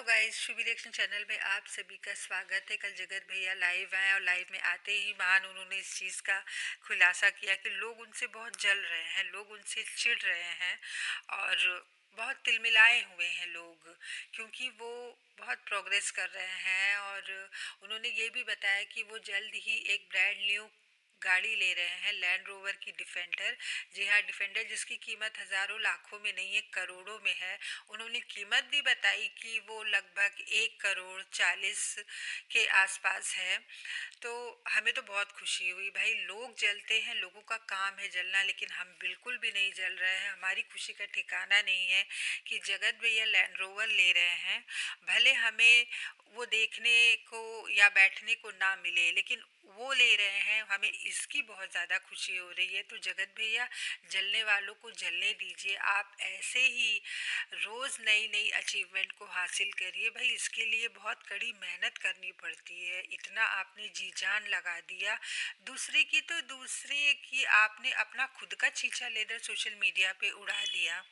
Guys, Shubhi reaction channel में आप सभी का स्वागत है। कल जगत भैया लाइव आए और लाइव में आते ही महान उन्होंने इस चीज़ का खुलासा किया कि लोग उनसे बहुत जल रहे हैं, लोग उनसे चिढ़ रहे हैं और बहुत तिलमिलाए हुए हैं लोग, क्योंकि वो बहुत प्रोग्रेस कर रहे हैं। और उन्होंने ये भी बताया कि वो जल्द ही एक ब्रांड न्यू गाड़ी ले रहे हैं, लैंड रोवर की डिफेंडर। जी हाँ, डिफेंडर जिसकी कीमत हज़ारों लाखों में नहीं है, करोड़ों में है। उन्होंने कीमत भी बताई कि वो लगभग 1 करोड़ 40 के आसपास है। तो हमें तो बहुत खुशी हुई भाई। लोग जलते हैं, लोगों का काम है जलना, लेकिन हम बिल्कुल भी नहीं जल रहे हैं। हमारी खुशी का ठिकाना नहीं है कि जगत भैया लैंड रोवर ले रहे हैं। भले हमें वो देखने को या बैठने को ना मिले, लेकिन वो ले रहे हैं, हमें इसकी बहुत ज़्यादा खुशी हो रही है। तो जगत भैया, जलने वालों को जलने दीजिए। आप ऐसे ही रोज़ नई नई अचीवमेंट को हासिल करिए भाई। इसके लिए बहुत कड़ी मेहनत करनी पड़ती है। इतना आपने जी जान लगा दिया दूसरे की, तो दूसरे की आपने अपना खुद का छीछा लेकर सोशल मीडिया पे उड़ा दिया।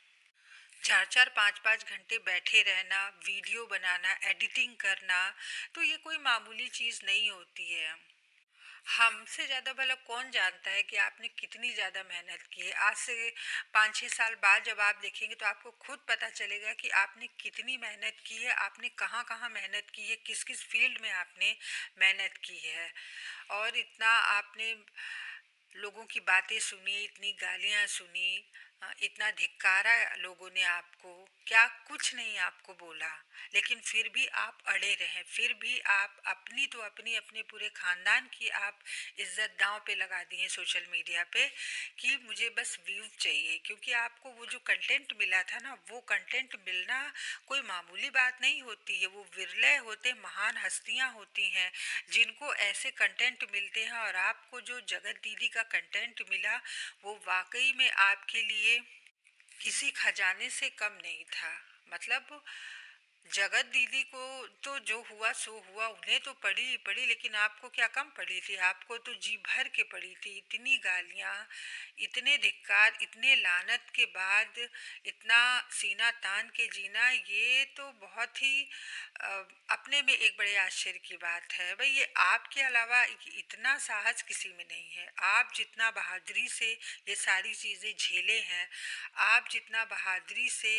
4-4 5-5 घंटे बैठे रहना, वीडियो बनाना, एडिटिंग करना, तो ये कोई मामूली चीज़ नहीं होती है। हमसे ज़्यादा भला कौन जानता है कि आपने कितनी ज़्यादा मेहनत की है। आज से 5-6 साल बाद जब आप देखेंगे तो आपको खुद पता चलेगा कि आपने कितनी मेहनत की है, आपने कहाँ कहाँ मेहनत की है, किस किस फील्ड में आपने मेहनत की है। और इतना आपने लोगों की बातें सुनी, इतनी गालियाँ सुनी, इतना धिक्कारा लोगों ने आपको, क्या कुछ नहीं आपको बोला, लेकिन फिर भी आप अड़े रहे। फिर भी आप अपनी तो अपनी, अपने पूरे खानदान की आप इज्जत दांव पे लगा दी है सोशल मीडिया पे कि मुझे बस व्यू चाहिए। क्योंकि आपको वो जो कंटेंट मिला था ना, वो कंटेंट मिलना कोई मामूली बात नहीं होती है। वो विरले होते, महान हस्तियां होती हैं जिनको ऐसे कंटेंट मिलते हैं। और आपको जो जगत दीदी का कंटेंट मिला, वो वाकई में आपके लिए किसी खजाने से कम नहीं था। मतलब जगत दीदी को तो जो हुआ सो हुआ, उन्हें तो पड़ी ही पड़ी, लेकिन आपको क्या कम पड़ी थी? आपको तो जी भर के पड़ी थी। इतनी गालियां, इतने धिक्कार, इतने लानत के बाद इतना सीना तान के जीना, ये तो बहुत ही अ, अपने में एक बड़े आश्चर्य की बात है भाई। ये आपके अलावा इतना साहस किसी में नहीं है। आप जितना बहादुरी से ये सारी चीज़ें झेले हैं, आप जितना बहादुरी से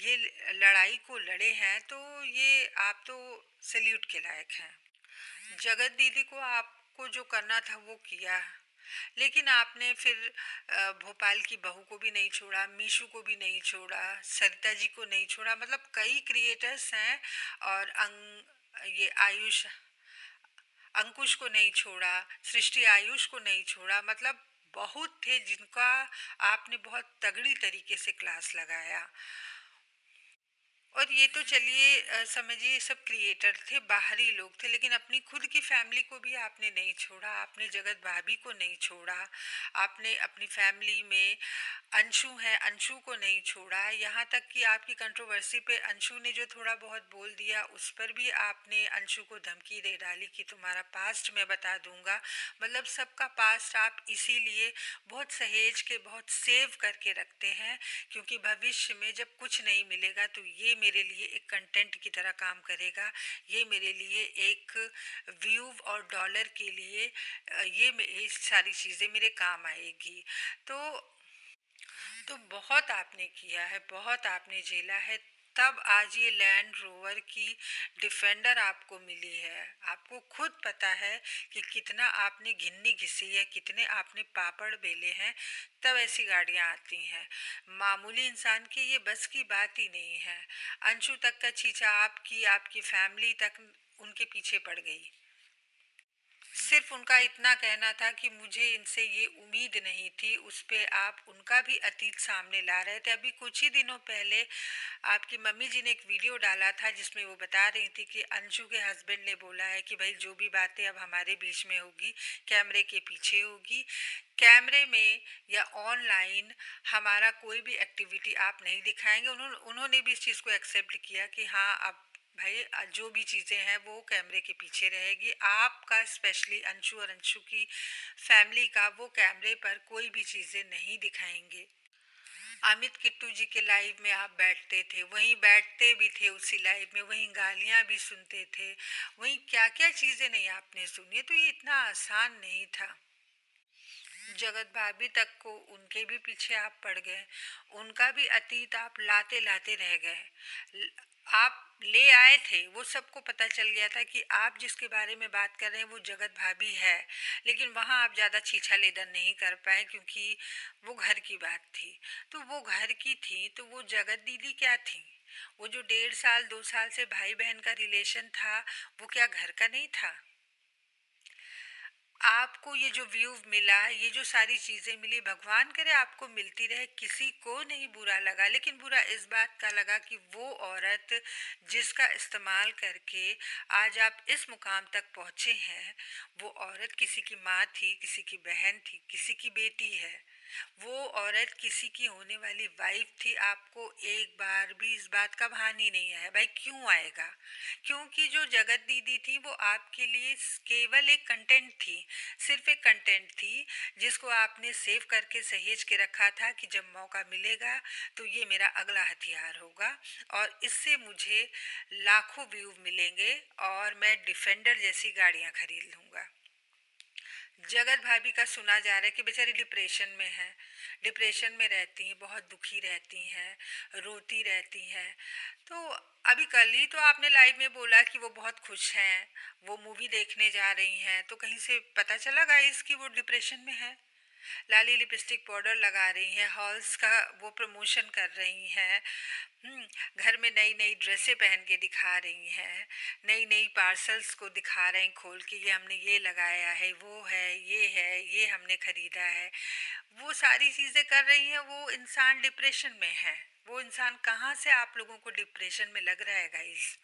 ये लड़ाई को लड़े हैं, तो ये आप तो सल्यूट के लायक हैं। जगत दीदी को आपको जो करना था वो किया, लेकिन आपने फिर भोपाल की बहू को भी नहीं छोड़ा, मीशू को भी नहीं छोड़ा, सरिता जी को नहीं छोड़ा। मतलब कई क्रिएटर्स हैं। और ये आयुष, अंकुश को नहीं छोड़ा, सृष्टि आयुष को नहीं छोड़ा। मतलब बहुत थे जिनका आपने बहुत तगड़ी तरीके से क्लास लगाया। और ये तो चलिए समझिए सब क्रिएटर थे, बाहरी लोग थे, लेकिन अपनी खुद की फैमिली को भी आपने नहीं छोड़ा। आपने जगत भाभी को नहीं छोड़ा। आपने अपनी फैमिली में अंशु है, अंशु को नहीं छोड़ा। यहाँ तक कि आपकी कंट्रोवर्सी पे अंशु ने जो थोड़ा बहुत बोल दिया, उस पर भी आपने अंशु को धमकी दे डाली कि तुम्हारा पास्ट मैं बता दूंगा। मतलब सबका पास्ट आप इसीलिए बहुत सहेज के, बहुत सेव करके रखते हैं, क्योंकि भविष्य में जब कुछ नहीं मिलेगा तो ये मेरे लिए एक कंटेंट की तरह काम करेगा। ये मेरे लिए एक व्यू और डॉलर के लिए ये सारी चीज़ें मेरे काम आएगी। तो बहुत आपने किया है, बहुत आपने झेला है, तब आज ये लैंड रोवर की डिफेंडर आपको मिली है। आपको खुद पता है कि कितना आपने घिन्नी घिसी है, कितने आपने पापड़ बेले हैं, तब ऐसी गाड़ियां आती हैं। मामूली इंसान की ये बस की बात ही नहीं है। अंशु तक का छीछा आपकी, आपकी फैमिली तक उनके पीछे पड़ गई। सिर्फ उनका इतना कहना था कि मुझे इनसे ये उम्मीद नहीं थी। उस पे आप उनका भी अतीत सामने ला रहे थे। अभी कुछ ही दिनों पहले आपकी मम्मी जी ने एक वीडियो डाला था जिसमें वो बता रही थी कि अंशु के हस्बैंड ने बोला है कि भाई जो भी बातें अब हमारे बीच में होगी, कैमरे के पीछे होगी। कैमरे में या ऑनलाइन हमारा कोई भी एक्टिविटी आप नहीं दिखाएंगे। उन्होंने भी इस चीज़ को एक्सेप्ट किया कि हाँ, अब भाई जो भी चीज़ें हैं वो कैमरे के पीछे रहेगी। आपका स्पेशली अंशु और अंशु की फैमिली का वो कैमरे पर कोई भी चीज़ें नहीं दिखाएंगे। अमित किट्टू जी के लाइव में आप बैठते थे, वहीं बैठते भी थे उसी लाइव में, वहीं गालियां भी सुनते थे, वहीं क्या क्या चीजें नहीं आपने सुनी। तो ये इतना आसान नहीं था। जगत भाभी तक को उनके भी पीछे आप पड़ गए, उनका भी अतीत आप लाते लाते रह गए। आप ले आए थे, वो सबको पता चल गया था कि आप जिसके बारे में बात कर रहे हैं वो जगत भाभी है, लेकिन वहाँ आप ज़्यादा छीछा लेदर नहीं कर पाए क्योंकि वो घर की बात थी। तो वो घर की थी तो वो जगत दीदी क्या थी? वो जो 1.5 साल 2 साल से भाई बहन का रिलेशन था, वो क्या घर का नहीं था? आपको ये जो व्यू मिला, ये जो सारी चीजें मिली, भगवान करे आपको मिलती रहे, किसी को नहीं बुरा लगा। लेकिन बुरा इस बात का लगा कि वो औरत जिसका इस्तेमाल करके आज आप इस मुकाम तक पहुंचे हैं, वो औरत किसी की माँ थी, किसी की बहन थी, किसी की बेटी है। वो औरत किसी की होने वाली वाइफ थी। आपको एक बार भी इस बात का भान ही नहीं आया। भाई क्यों आएगा? क्योंकि जो जगत दीदी थी वो आपके लिए केवल एक कंटेंट थी, सिर्फ एक कंटेंट थी जिसको आपने सेव करके सहेज के रखा था कि जब मौका मिलेगा तो ये मेरा अगला हथियार होगा और इससे मुझे लाखों व्यू मिलेंगे और मैं डिफेंडर जैसी गाड़ियां खरीद लूंगा। जगत भाभी का सुना जा रहा है कि बेचारी डिप्रेशन में है, डिप्रेशन में रहती हैं, बहुत दुखी रहती हैं, रोती रहती हैं। तो अभी कल ही तो आपने लाइव में बोला कि वो बहुत खुश हैं, वो मूवी देखने जा रही हैं, तो कहीं से पता चला गाइस कि वो डिप्रेशन में है? लाली लिपस्टिक पाउडर लगा रही हैं, हॉल्स का वो प्रमोशन कर रही हैं। घर में नई नई ड्रेसें पहन के दिखा रही हैं, नई नई पार्सल्स को दिखा रहे हैं खोल के, ये हमने ये लगाया है, वो है, ये हमने खरीदा है। वो सारी चीज़ें कर रही हैं, वो इंसान डिप्रेशन में है। वो इंसान कहाँ से आप लोगों को डिप्रेशन में लग रहा है गाइस?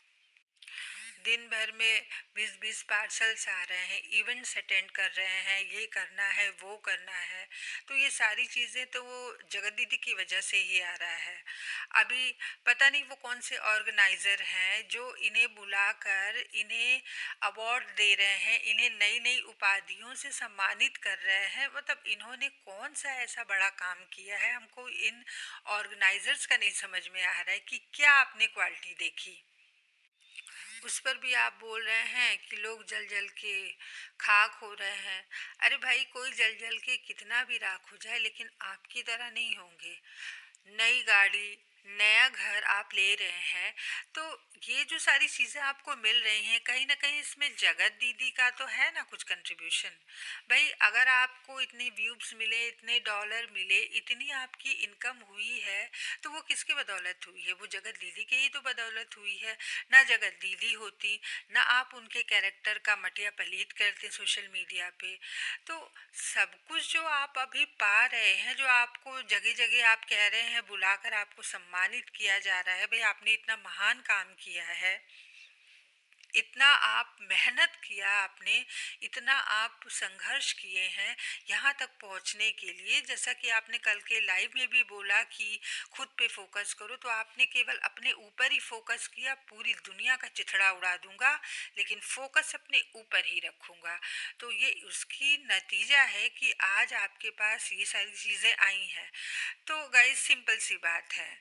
दिन भर में 20-20 पार्सल्स आ रहे हैं, इवेंट्स अटेंड कर रहे हैं, ये करना है, वो करना है। तो ये सारी चीज़ें तो वो जगत दीदी की वजह से ही आ रहा है। अभी पता नहीं वो कौन से ऑर्गेनाइजर हैं जो इन्हें बुलाकर इन्हें अवार्ड दे रहे हैं, इन्हें नई नई उपाधियों से सम्मानित कर रहे हैं। मतलब इन्होंने कौन सा ऐसा बड़ा काम किया है, हमको इन ऑर्गेनाइजर्स का नहीं समझ में आ रहा है कि क्या आपने क्वालिटी देखी। उस पर भी आप बोल रहे हैं कि लोग जल जल के खाक हो रहे हैं। अरे भाई कोई जल जल के कितना भी राख हो जाए लेकिन आपकी तरह नहीं होंगे। नई गाड़ी, नया घर आप ले रहे हैं, तो ये जो सारी चीज़ें आपको मिल रही हैं कहीं ना कहीं इसमें जगत दीदी का तो है ना कुछ कंट्रीब्यूशन। भाई अगर आपको इतने व्यूज मिले, इतने डॉलर मिले, इतनी आपकी इनकम हुई है, तो वो किसके बदौलत हुई है? वो जगत दीदी के ही तो बदौलत हुई है। ना जगत दीदी होती, ना आप उनके कैरेक्टर का मटिया पलीत करते सोशल मीडिया पे। तो सब कुछ जो आप अभी पा रहे हैं, जो आपको जगह जगह आप कह रहे हैं बुलाकर आपको सम्मानित किया जा रहा है, भाई आपने इतना महान काम किया है, इतना आप मेहनत किया आपने, इतना आप संघर्ष किए हैं यहाँ तक पहुँचने के लिए। जैसा कि आपने कल के लाइव में भी बोला कि खुद पे फोकस करो, तो आपने केवल अपने ऊपर ही फोकस किया। पूरी दुनिया का चिथड़ा उड़ा दूंगा लेकिन फोकस अपने ऊपर ही रखूंगा। तो ये उसकी नतीजा है कि आज आपके पास ये सारी चीज़ें आई हैं। तो गाइस सिंपल सी बात है,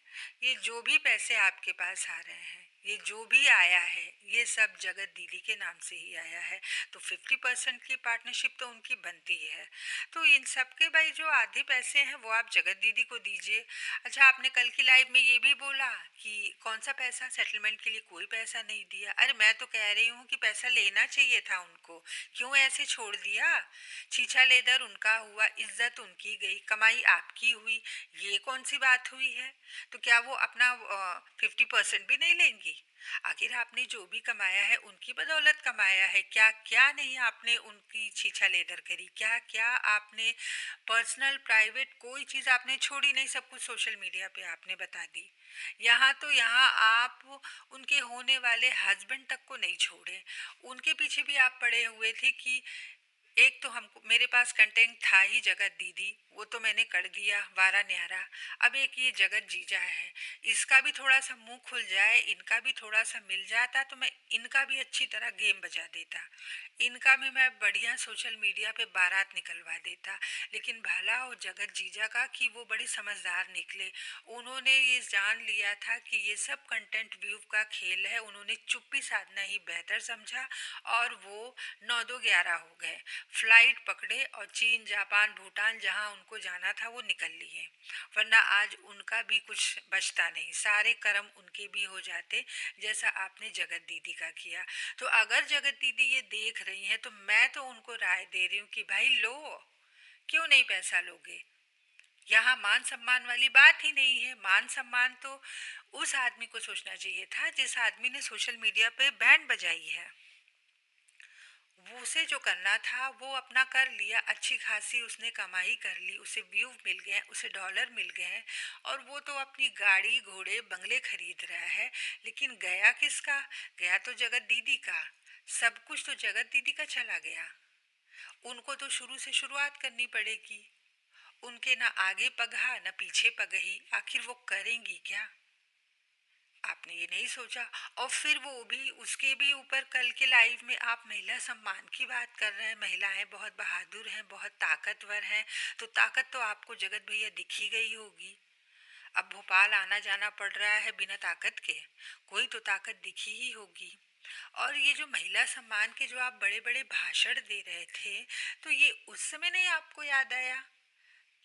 ये जो भी पैसे आपके पास आ रहे हैं, ये जो भी आया है, ये सब जगत दीदी के नाम से ही आया है। तो 50% की पार्टनरशिप तो उनकी बनती है। तो इन सब के भाई जो आधे पैसे हैं वो आप जगत दीदी को दीजिए। अच्छा आपने कल की लाइव में ये भी बोला कि कौन सा पैसा, सेटलमेंट के लिए कोई पैसा नहीं दिया। अरे मैं तो कह रही हूँ कि पैसा लेना चाहिए था उनको, क्यों ऐसे छोड़ दिया? छीछा लेदर उनका हुआ, इज्जत उनकी गई, कमाई आपकी हुई, ये कौन सी बात हुई है? तो क्या वो अपना 50% भी नहीं लेंगी? आखिर आपने जो भी कमाया है उनकी बदौलत कमाया है। क्या क्या नहीं आपने उनकी छीछा लेदर करी, क्या क्या आपने पर्सनल प्राइवेट कोई चीज़ आपने छोड़ी नहीं, सब कुछ सोशल मीडिया पे आपने बता दी। यहाँ तो यहाँ आप उनके होने वाले हस्बैंड तक को नहीं छोड़े, उनके पीछे भी आप पड़े हुए थे कि एक तो हमको मेरे पास कंटेंट था ही जगत दीदी, वो तो मैंने कर दिया वारा न्यारा। अब एक ये जगत जीजा है, इसका भी थोड़ा सा मुंह खुल जाए, इनका भी थोड़ा सा मिल जाता तो मैं इनका भी अच्छी तरह गेम बजा देता। इनका भी मैं बढ़िया सोशल मीडिया पे बारात निकलवा देता। लेकिन भला हो जगत जीजा का कि वो बड़े समझदार निकले। उन्होंने ये जान लिया था कि ये सब कंटेंट व्यू का खेल है, उन्होंने चुप्पी साधना ही बेहतर समझा और वो 9 दो 11 हो गए। फ्लाइट पकड़े और चीन जापान भूटान जहां उनको जाना था वो निकल लिए। वरना आज उनका भी कुछ बचता नहीं, सारे कर्म उनके भी हो जाते जैसा आपने जगत दीदी का किया। तो अगर जगत दीदी ये देख रही हैं तो मैं तो उनको राय दे रही हूँ कि भाई लो, क्यों नहीं पैसा लोगे। यहाँ मान सम्मान वाली बात ही नहीं है। मान सम्मान तो उस आदमी को सोचना चाहिए था जिस आदमी ने सोशल मीडिया पे बैंड बजाई है। वो उसे जो करना था वो अपना कर लिया, अच्छी खासी उसने कमाई कर ली, उसे व्यू मिल गए, उसे डॉलर मिल गए और वो तो अपनी गाड़ी घोड़े बंगले खरीद रहा है। लेकिन गया किसका? गया तो जगत दीदी का। सब कुछ तो जगत दीदी का चला गया। उनको तो शुरू से शुरुआत करनी पड़ेगी। उनके ना आगे पगहा न पीछे पगही, आखिर वो करेंगी क्या? आपने ये नहीं सोचा। और फिर वो भी उसके भी ऊपर कल के लाइव में आप महिला सम्मान की बात कर रहे हैं, महिलाएं बहुत बहादुर हैं, बहुत ताकतवर हैं। तो ताकत तो आपको जगत भैया दिख ही गई होगी। अब भोपाल आना जाना पड़ रहा है बिना ताकत के, कोई तो ताकत दिखी ही होगी। और ये जो महिला सम्मान के जो आप बड़े बड़े भाषण दे रहे थे, तो ये उस समय नहीं आपको याद आया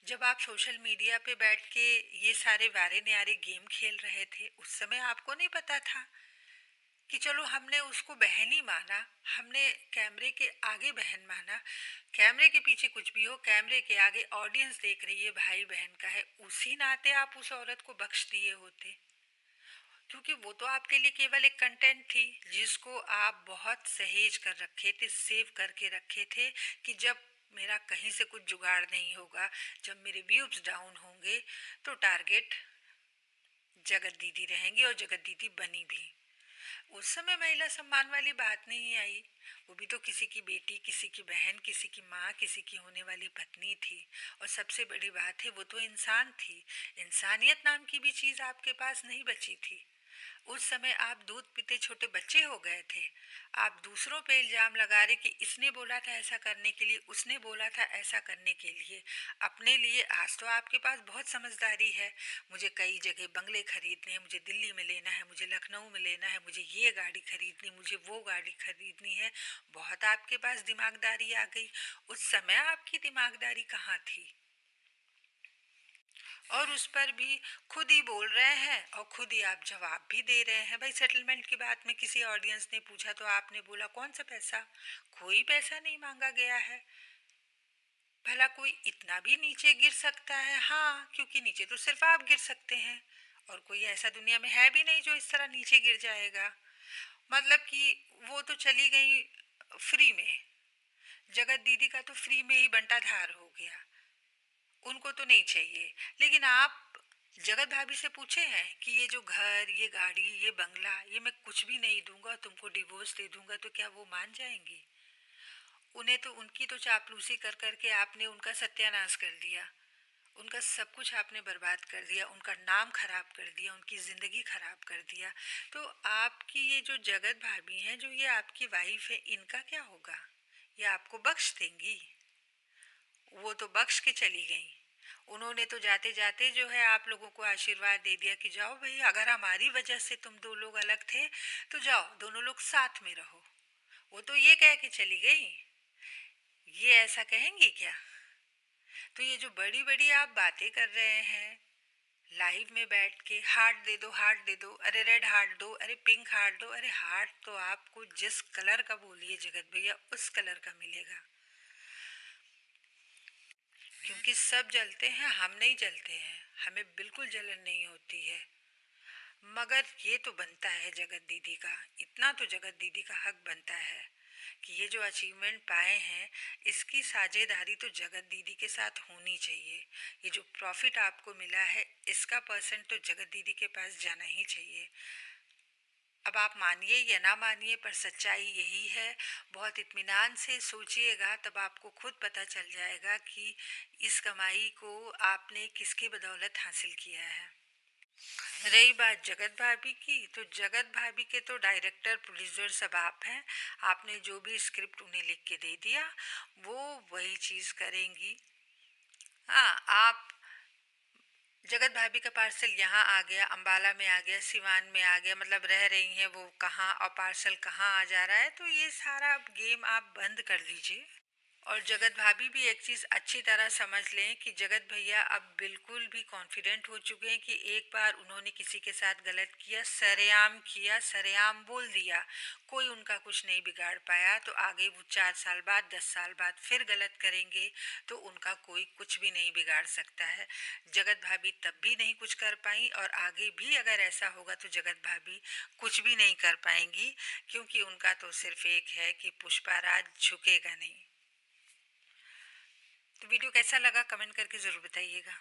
जब आप सोशल मीडिया पे बैठ के ये सारे वारे न्यारे गेम खेल रहे थे? उस समय आपको नहीं पता था कि चलो हमने उसको बहन ही माना, हमने कैमरे के आगे बहन माना। कैमरे के पीछे कुछ भी हो, कैमरे के आगे ऑडियंस देख रही है, भाई बहन का है, उसी नाते आप उस औरत को बख्श दिए होते। क्योंकि वो तो आपके लिए केवल एक कंटेंट थी जिसको आप बहुत सहेज कर रखे थे, सेव करके रखे थे कि जब मेरा कहीं से कुछ जुगाड़ नहीं होगा, जब मेरे व्यूज डाउन होंगे तो टारगेट जगत दीदी रहेंगी और जगत दीदी बनी भी। उस समय महिला सम्मान वाली बात नहीं आई। वो भी तो किसी की बेटी, किसी की बहन, किसी की माँ, किसी की होने वाली पत्नी थी। और सबसे बड़ी बात है वो तो इंसान थी। इंसानियत नाम की भी चीज आपके पास नहीं बची थी। उस समय आप दूध पीते छोटे बच्चे हो गए थे। आप दूसरों पे इल्जाम लगा रहे कि इसने बोला था ऐसा करने के लिए, उसने बोला था ऐसा करने के लिए। अपने लिए आज तो आपके पास बहुत समझदारी है। मुझे कई जगह बंगले खरीदने हैं, मुझे दिल्ली में लेना है, मुझे लखनऊ में लेना है, मुझे ये गाड़ी खरीदनी, मुझे वो गाड़ी खरीदनी है। बहुत आपके पास दिमागदारी आ गई। उस समय आपकी दिमागदारी कहाँ थी? और उस पर भी खुद ही बोल रहे हैं और खुद ही आप जवाब भी दे रहे हैं। भाई सेटलमेंट की बात में किसी ऑडियंस ने पूछा तो आपने बोला कौन सा पैसा? कोई पैसा नहीं मांगा गया है। भला कोई इतना भी नीचे गिर सकता है? हाँ, क्योंकि नीचे तो सिर्फ आप गिर सकते हैं और कोई ऐसा दुनिया में है भी नहीं जो इस तरह नीचे गिर जाएगा। मतलब कि वो तो चली गई फ्री में। जगत दीदी का तो फ्री में ही बंटाधार हो गया, उनको तो नहीं चाहिए। लेकिन आप जगत भाभी से पूछे हैं कि ये जो घर, ये गाड़ी, ये बंगला, ये मैं कुछ भी नहीं दूंगा, तुमको डिवोर्स दे दूंगा, तो क्या वो मान जाएंगी? उन्हें तो उनकी तो चापलूसी कर करके आपने उनका सत्यानाश कर दिया। उनका सब कुछ आपने बर्बाद कर दिया, उनका नाम खराब कर दिया, उनकी जिंदगी खराब कर दिया। तो आपकी ये जो जगत भाभी हैं, जो ये आपकी वाइफ है, इनका क्या होगा? ये आपको बख्श देंगी? वो तो बख्श के चली गई। उन्होंने तो जाते जाते जो है आप लोगों को आशीर्वाद दे दिया कि जाओ भाई, अगर हमारी वजह से तुम दो लोग अलग थे तो जाओ दोनों लोग साथ में रहो। वो तो ये कह के चली गई। ये ऐसा कहेंगी क्या? तो ये जो बड़ी बड़ी आप बातें कर रहे हैं लाइव में बैठ के, हार्ट दे दो, हार्ट दे दो, अरे रेड हार्ट दो, अरे पिंक हार्ट दो, अरे हार्ट तो आपको जिस कलर का बोलिए जगत भैया उस कलर का मिलेगा। क्योंकि सब जलते हैं, हम नहीं जलते हैं, हमें बिल्कुल जलन नहीं होती है। मगर ये तो बनता है जगत दीदी का, इतना तो जगत दीदी का हक बनता है कि ये जो अचीवमेंट पाए हैं इसकी साझेदारी तो जगत दीदी के साथ होनी चाहिए। ये जो प्रॉफिट आपको मिला है इसका परसेंट तो जगत दीदी के पास जाना ही चाहिए। अब आप मानिए या ना मानिए पर सच्चाई यही है। बहुत इत्मीनान से सोचिएगा तब आपको खुद पता चल जाएगा कि इस कमाई को आपने किसकी बदौलत हासिल किया है। रही बात जगत भाभी की, तो जगत भाभी के तो डायरेक्टर प्रोड्यूसर सब आप हैं। आपने जो भी स्क्रिप्ट उन्हें लिख के दे दिया वो वही चीज़ करेंगी। हाँ, आप जगत भाभी का पार्सल यहाँ आ गया, अंबाला में आ गया, सिवान में आ गया, मतलब रह रही हैं वो कहाँ और पार्सल कहाँ आ जा रहा है, तो ये सारा गेम आप बंद कर दीजिए। और जगत भाभी भी एक चीज़ अच्छी तरह समझ लें कि जगत भैया अब बिल्कुल भी कॉन्फिडेंट हो चुके हैं कि एक बार उन्होंने किसी के साथ गलत किया, सरेआम बोल दिया, कोई उनका कुछ नहीं बिगाड़ पाया, तो आगे वो 4 साल बाद 10 साल बाद फिर गलत करेंगे तो उनका कोई कुछ भी नहीं बिगाड़ सकता है। जगत भाभी तब भी नहीं कुछ कर पाई और आगे भी अगर ऐसा होगा तो जगत भाभी कुछ भी नहीं कर पाएंगी, क्योंकि उनका तो सिर्फ एक है कि पुष्पाराज झुकेगा नहीं। तो वीडियो कैसा लगा कमेंट करके ज़रूर बताइएगा।